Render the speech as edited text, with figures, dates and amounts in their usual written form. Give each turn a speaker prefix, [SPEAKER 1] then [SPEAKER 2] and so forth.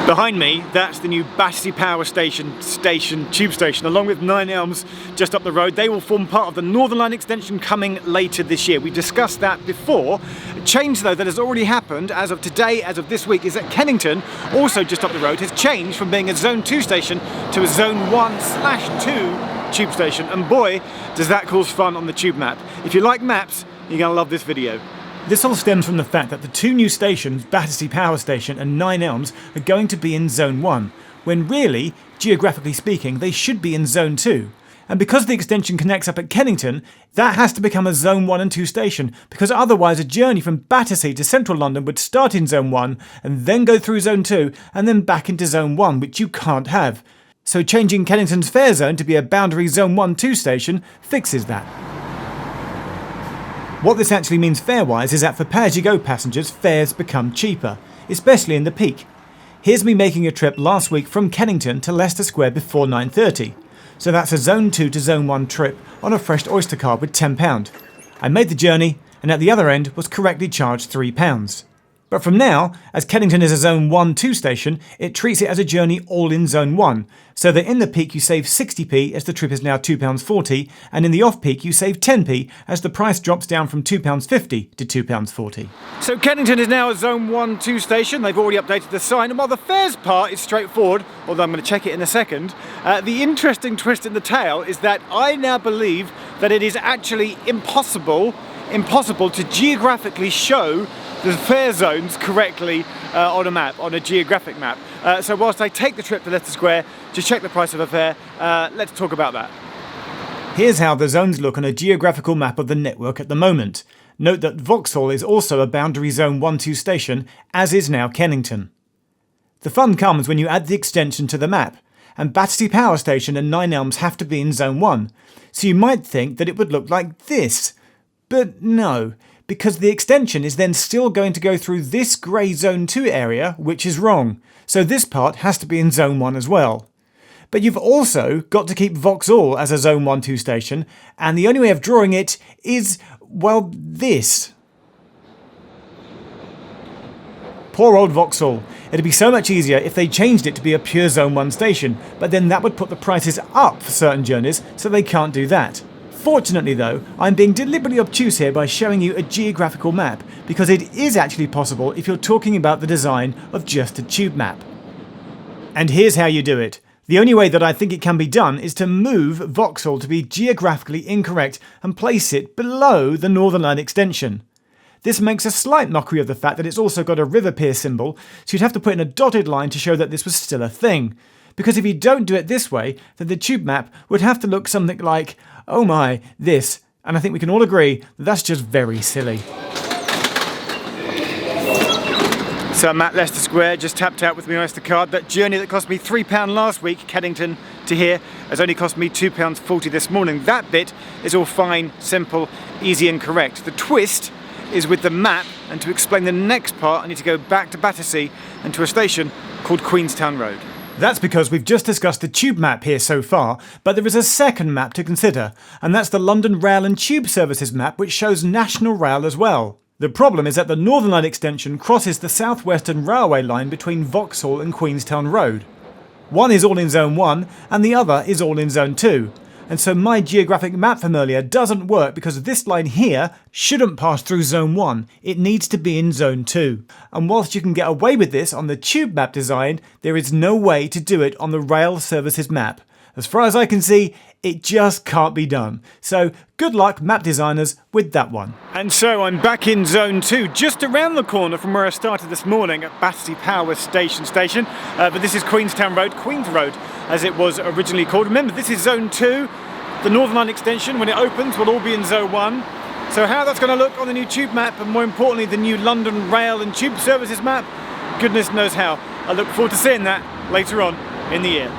[SPEAKER 1] Behind me, that's the new Battersea Power Station tube station, along with Nine Elms just up the road. They will form part of the Northern Line extension coming later this year. We discussed that before. A change though that has already happened as of today, as of this week, is that Kennington, also just up the road, has changed from being a Zone 2 station to a Zone 1/2 tube station. And boy, does that cause fun on the tube map. If you like maps, you're gonna love this video. This all stems from the fact that the two new stations, Battersea Power Station and Nine Elms, are going to be in Zone 1, when really, geographically speaking, they should be in Zone 2. And because the extension connects up at Kennington, that has to become a Zone 1 and 2 station, because otherwise a journey from Battersea to central London would start in Zone 1, and then go through Zone 2, and then back into Zone 1, which you can't have. So changing Kennington's fare zone to be a boundary Zone 1-2 station fixes that. What this actually means fare-wise is that for pay-as-you-go passengers, fares become cheaper, especially in the peak. Here's me making a trip last week from Kennington to Leicester Square before 9:30. So that's a Zone 2 to Zone 1 trip on a fresh Oyster card with £10. I made the journey, and at the other end was correctly charged £3. But from now, as Kennington is a Zone 1-2 station, it treats it as a journey all in Zone 1, so that in the peak you save 60p as the trip is now £2.40, and in the off-peak you save 10p as the price drops down from £2.50 to £2.40. So Kennington is now a Zone 1-2 station. They've already updated the sign, and while the fares part is straightforward, although I'm going to check it in a second, the interesting twist in the tale is that I now believe that it is actually impossible to geographically show the fare zones correctly on a map, on a geographic map. So whilst I take the trip to Leicester Square to check the price of a fare, let's talk about that. Here's how the zones look on a geographical map of the network at the moment. Note that Vauxhall is also a boundary Zone 1-2 station, as is now Kennington. The fun comes when you add the extension to the map, and Battersea Power Station and Nine Elms have to be in Zone 1, so you might think that it would look like this. But no, because the extension is then still going to go through this grey Zone 2 area, which is wrong, so this part has to be in Zone 1 as well. But you've also got to keep Vauxhall as a Zone 1-2 station, and the only way of drawing it is, well, this. Poor old Vauxhall. It'd be so much easier if they changed it to be a pure Zone 1 station, but then that would put the prices up for certain journeys, so they can't do that. Fortunately though, I'm being deliberately obtuse here by showing you a geographical map, because it is actually possible if you're talking about the design of just a tube map. And here's how you do it. The only way that I think it can be done is to move Vauxhall to be geographically incorrect and place it below the Northern Line extension. This makes a slight mockery of the fact that it's also got a river pier symbol, so you'd have to put in a dotted line to show that this was still a thing. Because if you don't do it this way, then the tube map would have to look something like, oh my, this, and I think we can all agree that that's just very silly. So I'm at Leicester Square, just tapped out with my Oyster card. That journey that cost me £3 last week, Kennington to here, has only cost me £2.40 this morning. That bit is all fine, simple, easy and correct. The twist is with the map, and to explain the next part I need to go back to Battersea and to a station called Queenstown Road. That's because we've just discussed the tube map here so far, but there is a second map to consider, and that's the London Rail and Tube Services map, which shows National Rail as well. The problem is that the Northern Line extension crosses the South Western Railway line between Vauxhall and Queenstown Road. One is all in Zone 1, and the other is all in Zone 2. And so my geographic map familiar doesn't work because this line here shouldn't pass through Zone 1, it needs to be in Zone 2. And whilst you can get away with this on the tube map design, there is no way to do it on the rail services map. As far as I can see, it just can't be done. So good luck map designers with that one. And so I'm back in Zone 2, just around the corner from where I started this morning at Battersea Power Station. But this is Queenstown Road, Queen's Road as it was originally called. Remember, this is Zone 2. The Northern Line extension, when it opens, will all be in Zone 1. So how that's going to look on the new tube map, and more importantly the new London Rail and Tube Services map, goodness knows how. I look forward to seeing that later on in the year.